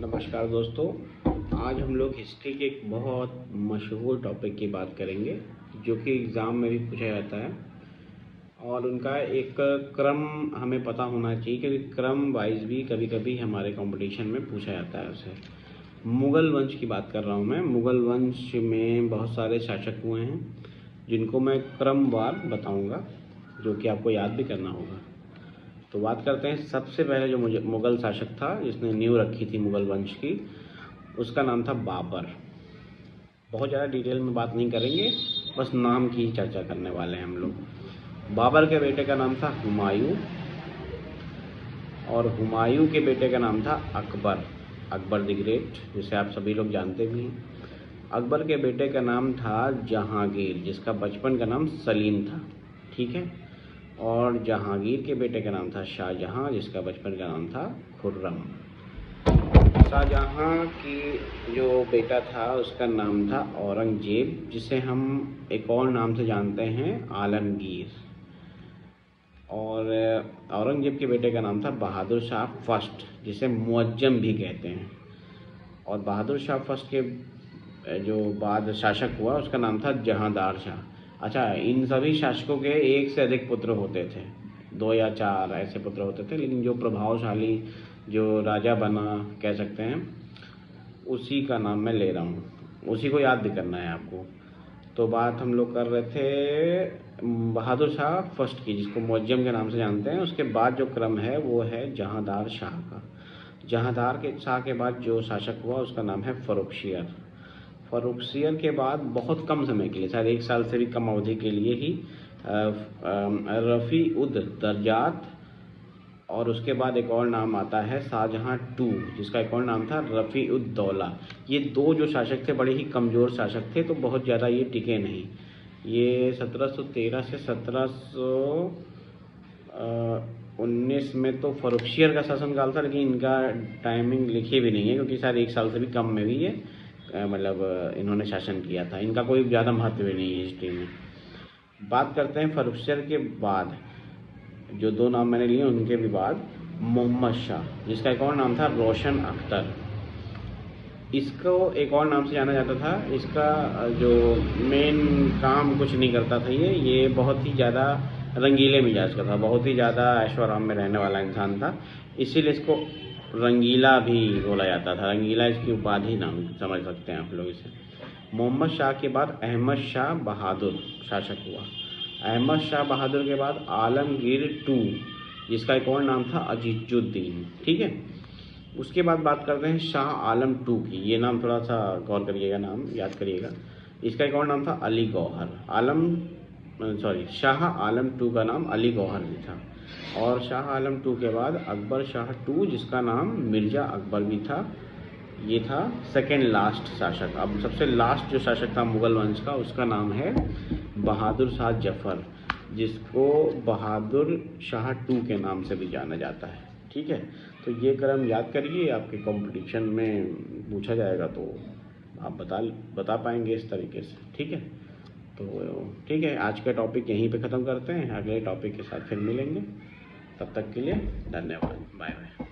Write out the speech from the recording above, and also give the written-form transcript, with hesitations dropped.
नमस्कार दोस्तों। आज हम लोग हिस्ट्री के एक बहुत मशहूर टॉपिक की बात करेंगे जो कि एग्ज़ाम में भी पूछा जाता है और उनका एक क्रम हमें पता होना चाहिए क्योंकि क्रम वाइज भी कभी कभी हमारे कंपटीशन में पूछा जाता है उसे। मुग़ल वंश की बात कर रहा हूँ मैं। मुग़ल वंश में बहुत सारे शासक हुए हैं जिनको मैं क्रमवार बताऊँगा, जो कि आपको याद भी करना होगा। तो बात करते हैं, सबसे पहले जो मुग़ल शासक था जिसने नींव रखी थी मुग़ल वंश की, उसका नाम था बाबर। बहुत ज़्यादा डिटेल में बात नहीं करेंगे, बस नाम की ही चर्चा करने वाले हैं हम लोग। बाबर के बेटे का नाम था हुमायूं और हुमायूं के बेटे का नाम था अकबर, अकबर द ग्रेट, जिसे आप सभी लोग जानते भी हैं। अकबर के बेटे का नाम था जहांगीर, जिसका बचपन का नाम सलीम था, ठीक है। और जहांगीर के बेटे का नाम था शाहजहां, जिसका बचपन का नाम था खुर्रम। शाहजहां की जो बेटा था उसका नाम था औरंगजेब, जिसे हम एक और नाम से जानते हैं आलमगीर। और औरंगजेब के बेटे का नाम था बहादुर शाह फर्स्ट, जिसे मुअज्जम भी कहते हैं। और बहादुर शाह फर्स्ट के जो बाद शासक हुआ उसका नाम था जहांदार शाह। अच्छा, इन सभी शासकों के एक से अधिक पुत्र होते थे, 2 या 4 ऐसे पुत्र होते थे, लेकिन जो प्रभावशाली जो राजा बना कह सकते हैं उसी का नाम मैं ले रहा हूँ, उसी को याद भी करना है आपको। तो बात हम लोग कर रहे थे बहादुर शाह फर्स्ट की, जिसको मुअज्जम के नाम से जानते हैं। उसके बाद जो क्रम है वो है जहांदार शाह का। जहांदार के शाह के बाद जो शासक हुआ उसका नाम है फर्रुखशियर। फर्रुखशियर के बाद बहुत कम समय के लिए, शायद 1 साल से भी कम अवधि के लिए ही रफ़ी उद दर्जात, और उसके बाद एक और नाम आता है शाहजहां टू, जिसका एक और नाम था रफ़ी उद दौला। ये 2 जो शासक थे बड़े ही कमज़ोर शासक थे, तो बहुत ज़्यादा ये टिके नहीं। ये 1713 से 1719 में तो फर्रुखशियर का शासनकाल था, लेकिन इनका टाइमिंग लिखी भी नहीं है क्योंकि शायद 1 साल से भी कम में भी ये मतलब इन्होंने शासन किया था। इनका कोई ज़्यादा महत्व भी नहीं है हिस्ट्री में। बात करते हैं फर्रुखशियर के बाद जो 2 नाम मैंने लिए उनके भी बाद मोहम्मद शाह, जिसका एक और नाम था रोशन अख्तर। इसको एक और नाम से जाना जाता था। इसका जो मेन काम कुछ नहीं करता था, ये बहुत ही ज़्यादा रंगीले मिजाज का था, बहुत ही ज़्यादा ऐशो आराम में रहने वाला इंसान था, इसीलिए इसको रंगीला भी बोला जाता था। रंगीला इसकी उपाधि नाम समझ सकते हैं आप लोग इसे। मोहम्मद शाह के बाद अहमद शाह बहादुर शासक हुआ। अहमद शाह बहादुर के बाद आलमगीर टू, जिसका एक और नाम था अजीजुद्दीन, ठीक है। उसके बाद बात करते हैं शाह आलम टू की। ये नाम थोड़ा सा गौर करिएगा, नाम याद करिएगा। इसका एक और नाम था अली गौहर। शाह आलम टू का नाम अली गौहर भी था। और शाह आलम टू के बाद अकबर शाह टू, जिसका नाम मिर्ज़ा अकबर भी था। ये था सेकेंड लास्ट शासक। अब सबसे लास्ट जो शासक था मुग़ल वंश का, उसका नाम है बहादुर शाह जफ़र, जिसको बहादुर शाह टू के नाम से भी जाना जाता है, ठीक है। तो ये क्रम याद करिए, आपके कंपटीशन में पूछा जाएगा तो आप बता पाएंगे इस तरीके से, ठीक है। तो ठीक है, आज का टॉपिक यहीं पे ख़त्म करते हैं, अगले टॉपिक के साथ फिर मिलेंगे। तब तक के लिए धन्यवाद, बाय बाय।